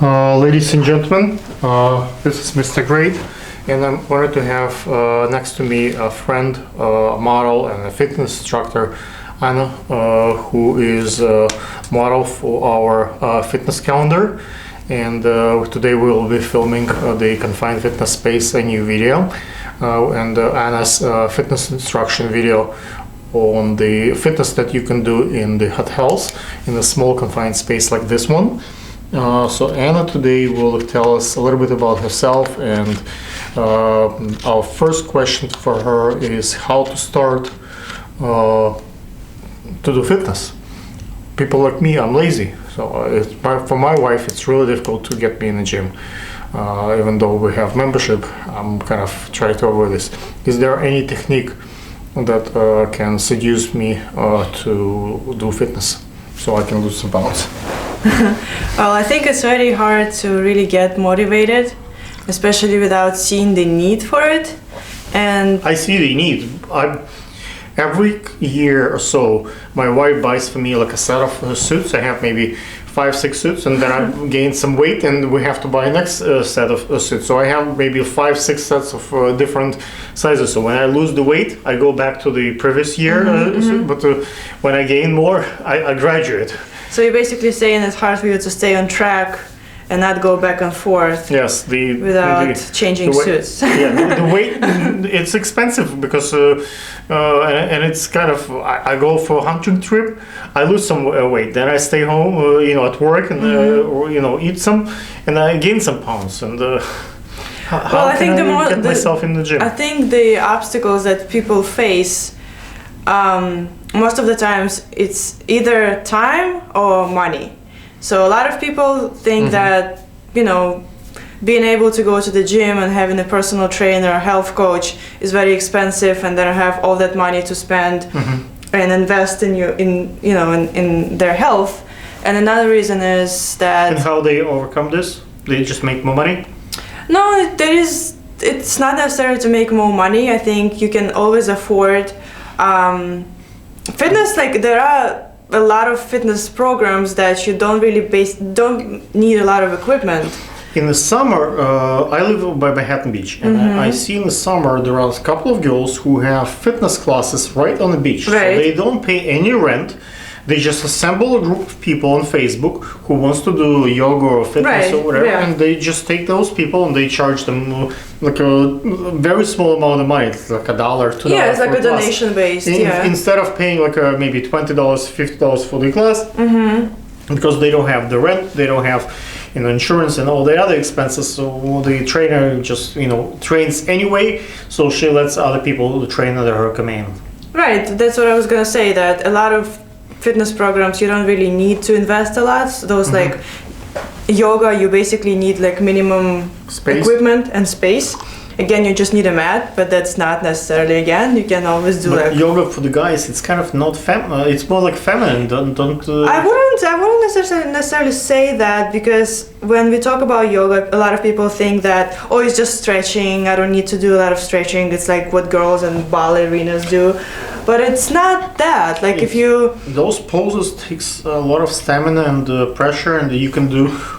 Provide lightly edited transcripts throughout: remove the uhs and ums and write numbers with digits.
Ladies and gentlemen, this is Mr. Great, and I'm honored to have next to me a friend, a model, and a fitness instructor, Anna, who is a model for our fitness calendar. And today we will be filming the Confined Fitness Space, a new video, and Anna's fitness instruction video on the fitness that you can do in the hotels in a small confined space like this one. So Anna today will tell us a little bit about herself, and our first question for her is how to start to do fitness. People like me, I'm lazy, so for my wife it's really difficult to get me in the gym. Even though we have membership, I'm kind of trying to avoid this. Is there any technique that can seduce me to do fitness so I can lose some pounds? Well, I think it's very hard to really get motivated, especially without seeing the need for it. And I see the need. Every year or so, my wife buys for me like a set of suits. I have maybe 5-6 suits, and then I gain some weight, and we have to buy next set of suits. So I have maybe 5-6 sets of different sizes. So when I lose the weight, I go back to the previous year suit, but when I gain more, I graduate. So you're basically saying it's hard for you to stay on track and not go back and forth. Yes, without changing suits. Yeah, the weight, it's expensive because and it's kind of, I go for a hunting trip, I lose some weight, then I stay home, at work, and eat some, and I gain some pounds. And how can I get myself in the gym? I think the obstacles that people face, most of the times it's either time or money. So a lot of people think that, being able to go to the gym and having a personal trainer or health coach is very expensive, and then have all that money to spend and invest in their health. And another reason is that. And how they overcome this? They just make more money? No, it's not necessary to make more money. I think you can always afford fitness. Like, there are a lot of fitness programs that you don't need a lot of equipment. In the summer, I live by Manhattan Beach, and I see in the summer there are a couple of girls who have fitness classes right on the beach. Right. So they don't pay any rent. They just assemble a group of people on Facebook who wants to do yoga or fitness or whatever, and they just take those people and they charge them like a very small amount of money, it's like $1, $2. Yeah, it's like a donation based. Instead of paying like maybe $20, $50 for the class, because they don't have the rent, they don't have insurance and all the other expenses. So the trainer just trains anyway. So she lets other people train under her command. Right, that's what I was gonna say. That a lot of fitness programs, you don't really need to invest a lot. Those like yoga, you basically need like minimum equipment and space. Again, you just need a mat, but that's not necessarily. Again, you can always do but yoga for the guys. It's kind of not it's more like feminine. Don't. I wouldn't necessarily say that, because when we talk about yoga, a lot of people think that it's just stretching. I don't need to do a lot of stretching. It's like what girls and ballerinas do. But it's not that. Like, those poses takes a lot of stamina and pressure, and you can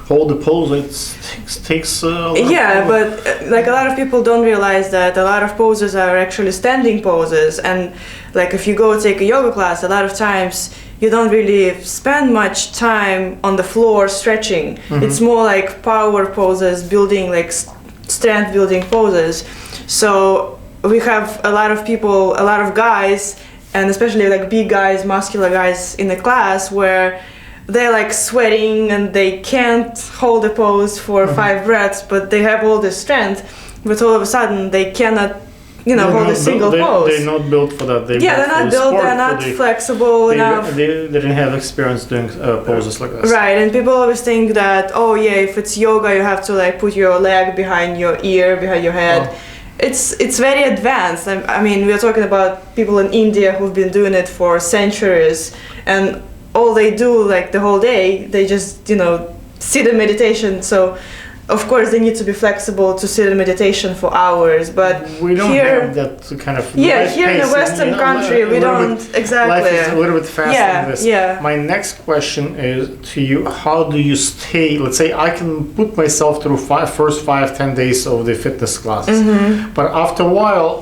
hold the pose. It takes a lot. Yeah, but like a lot of people don't realize that a lot of poses are actually standing poses, and like if you go take a yoga class, a lot of times you don't really spend much time on the floor stretching. It's more like power poses, building like strength building poses. So we have a lot of people, a lot of guys, and especially like big guys, muscular guys in the class, where they're like sweating and they can't hold a pose for 5 breaths, but they have all this strength, but all of a sudden they cannot, hold a single pose. They're not built for that. They're not built, they're not flexible enough. They didn't have experience doing poses like this. Right, and people always think that, if it's yoga, you have to like put your leg behind your ear, behind your head. It's very advanced. I mean, we're talking about people in India who've been doing it for centuries, and all they do like the whole day, they just sit in meditation. So of course, they need to be flexible to sit in meditation for hours. But We don't here, have that kind of yeah, life here in the pace, Western you know, country, a we little don't bit- exactly. Life is a little bit faster Yeah, than this. yeah. My next question is to you: how do you stay? Let's say I can put myself through first 5-10 days of the fitness classes, Mm-hmm. but after a while,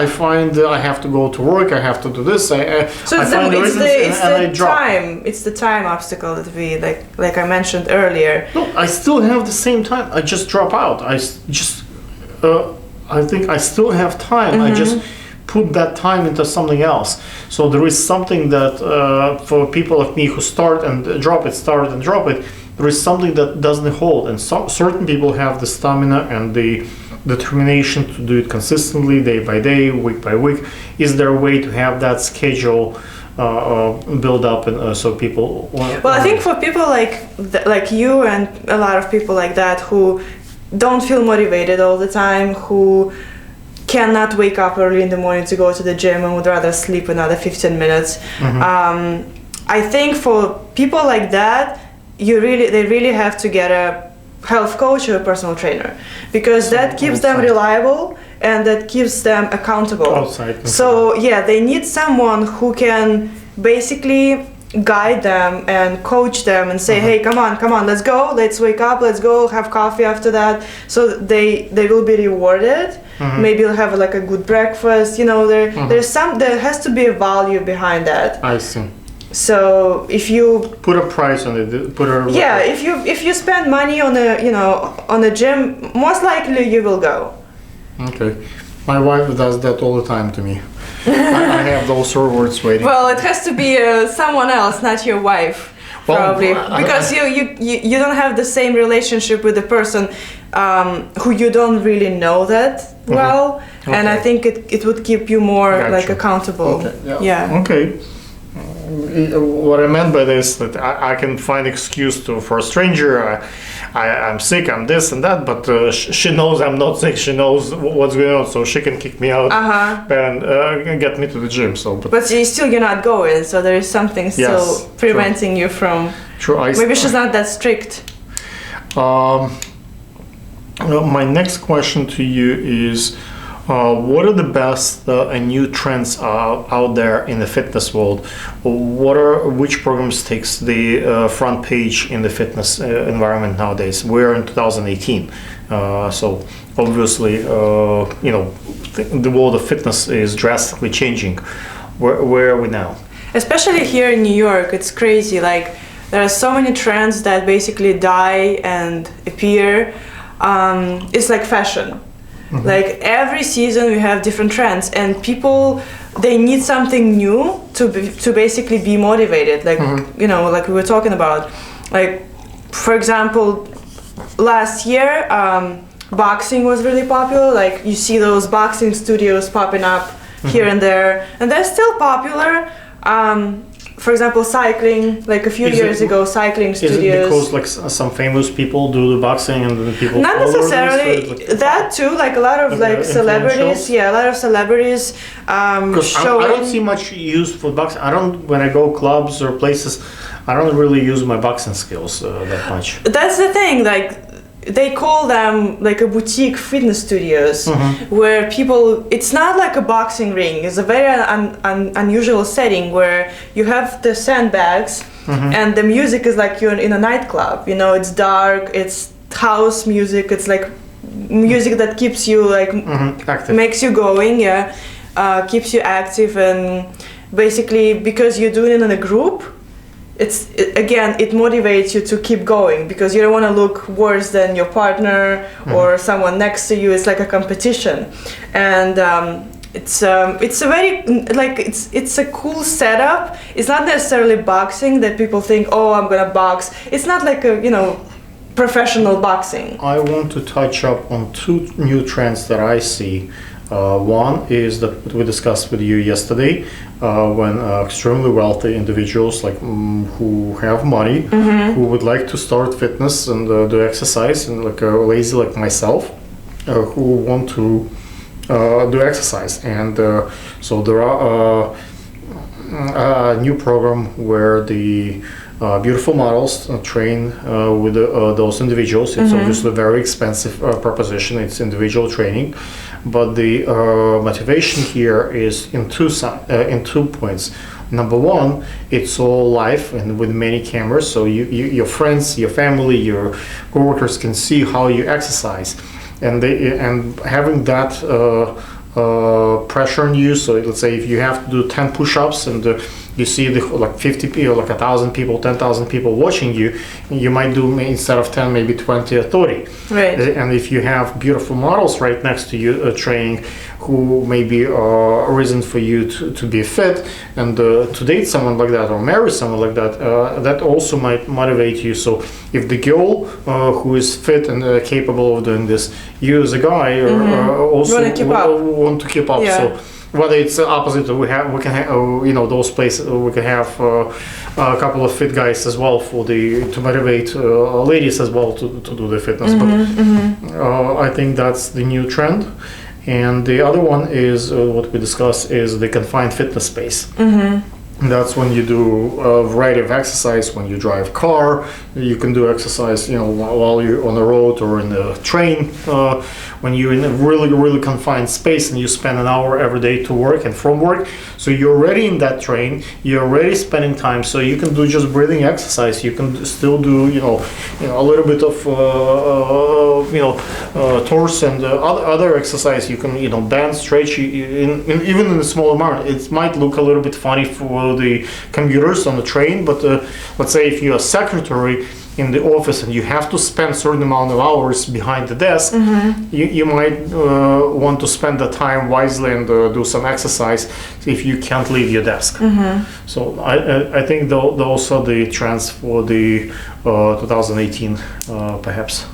I find that I have to go to work. I have to do this. So I it's find the, reasons and I the drop. time. It's the time obstacle that we like I mentioned earlier. No, I still have the same time. I just drop out. I think I still have time. I just put that time into something else. So there is something that for people like me who start and drop it, there is something that doesn't hold. And certain people have the stamina and the determination to do it consistently, day by day, week by week. Is there a way to have that schedule build up and so people? Well, I think for people like you and a lot of people like that who don't feel motivated all the time, who cannot wake up early in the morning to go to the gym and would rather sleep another 15 minutes. I think for people like that, they really have to get a health coach or a personal trainer, because that keeps them reliable and that keeps them accountable. Outside. So yeah, they need someone who can basically guide them and coach them and say, hey, come on, let's go, let's wake up, let's go have coffee after that. So they will be rewarded. Maybe you'll have like a good breakfast, you know, there has to be a value behind that. I see. So if you Put a price on it. yeah, if you spend money on a gym, most likely you will go. Okay. My wife does that all the time to me. I have those rewards waiting. Well, it has to be someone else, not your wife, Well, probably, because you don't have the same relationship with the person who you don't really know that well, and I Okay. think it would keep you more like Gotcha. accountable. Okay. Yeah. Okay. What I meant by this that I can find excuse for a stranger. I'm sick. I'm this and that, but she knows I'm not sick. She knows what's going on, so she can kick me out and get me to the gym. So, But you're not going, so there is something still Yes, preventing you from. true. Maybe she's not that strict. My next question to you is, what are the best and new trends out there in the fitness world? Which programs takes the front page in the fitness environment nowadays? We're in 2018, so obviously, the world of fitness is drastically changing. Where are we now? Especially here in New York, it's crazy. Like there are so many trends that basically die and appear. It's like fashion. Like every season we have different trends, and people, they need something new to basically be motivated. Like like we were talking about. Like for example, last year boxing was really popular. Like you see those boxing studios popping up here and there, and they're still popular. For example, cycling, like a few years ago, cycling studios. Is it because like some famous people do the boxing and the people Not follow this, necessarily or like- that too. Like a lot of like celebrities, influentials? yeah, a lot of celebrities Because showing. I don't see much use for boxing. When I go clubs or places, I don't really use my boxing skills that much. That's the thing. Like they call them like a boutique fitness studios, where people. It's not like a boxing ring. It's a very unusual setting where you have the sandbags, and the music is like you're in a nightclub. You know, it's dark. It's house music. It's like music that keeps you like Active. makes you going. Yeah, keeps you active, and basically because you're doing it in a group. It motivates you to keep going because you don't want to look worse than your partner or someone next to you. It's like a competition, and it's a very like it's a cool setup. It's not necessarily boxing that people think, oh, I'm gonna box. It's not like a professional boxing. I want to touch up on two new trends that I see. One is that what we discussed with you yesterday, when extremely wealthy individuals like who have money, who would like to start fitness and do exercise, and like lazy like myself, who want to do exercise, and so there are a new program where the beautiful models, train with those individuals. It's obviously a very expensive proposition. It's individual training, but the motivation here is in two points. Number one, it's all live and with many cameras, so your friends, your family, your coworkers can see how you exercise, and having that pressure on you. So let's say if you have to do 10 push-ups and you see like 50 people, like 1,000 people, 10,000 people watching you, you might do instead of 10, maybe 20 or 30. Right. And if you have beautiful models right next to you training, who may be a reason for you to be fit and to date someone like that or marry someone like that, that also might motivate you. So if the girl who is fit and capable of doing this, you as a guy also want to keep up. Yeah. So whether it's opposite, we can have those places. We can have a couple of fit guys as well to motivate ladies as well to do the fitness. I think that's the new trend. And the other one is what we discussed is the confined fitness space. That's when you do a variety of exercise. When you drive car, you can do exercise, while you're on the road or in the train. When you're in a really, really confined space and you spend an hour every day to work and from work, so you're already in that train, you're already spending time, so you can do just breathing exercise. You can still do, a little bit of, torso and other exercise. You can, bend, stretch, even in a small amount. It might look a little bit funny for the commuters on the train, but let's say if you're a secretary in the office and you have to spend a certain amount of hours behind the desk, you might want to spend the time wisely and do some exercise if you can't leave your desk. So I think those are the trends for the 2018 perhaps.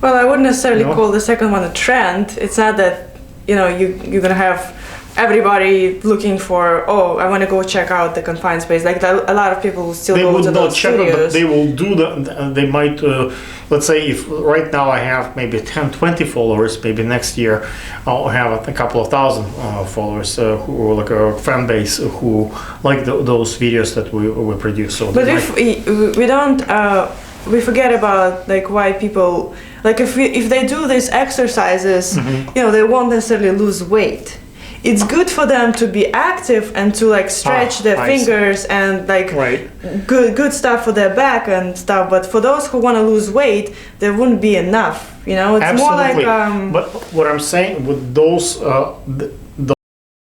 Well, I wouldn't necessarily call the second one a trend. It's not that you're gonna have everybody looking for, I want to go check out the confined space. Like a lot of people will still go to those studios. But they will do that. They might, let's say if right now I have maybe 10, 20 followers, maybe next year I'll have a couple of thousand followers who are like a fan base who like those videos that we produce. So but if we don't, we forget about like why people, like if they do these exercises, they won't necessarily lose weight. It's good for them to be active and to like stretch their fingers and like good stuff for their back and stuff. But for those who want to lose weight, there wouldn't be enough. It's Absolutely. more like. But what I'm saying with those,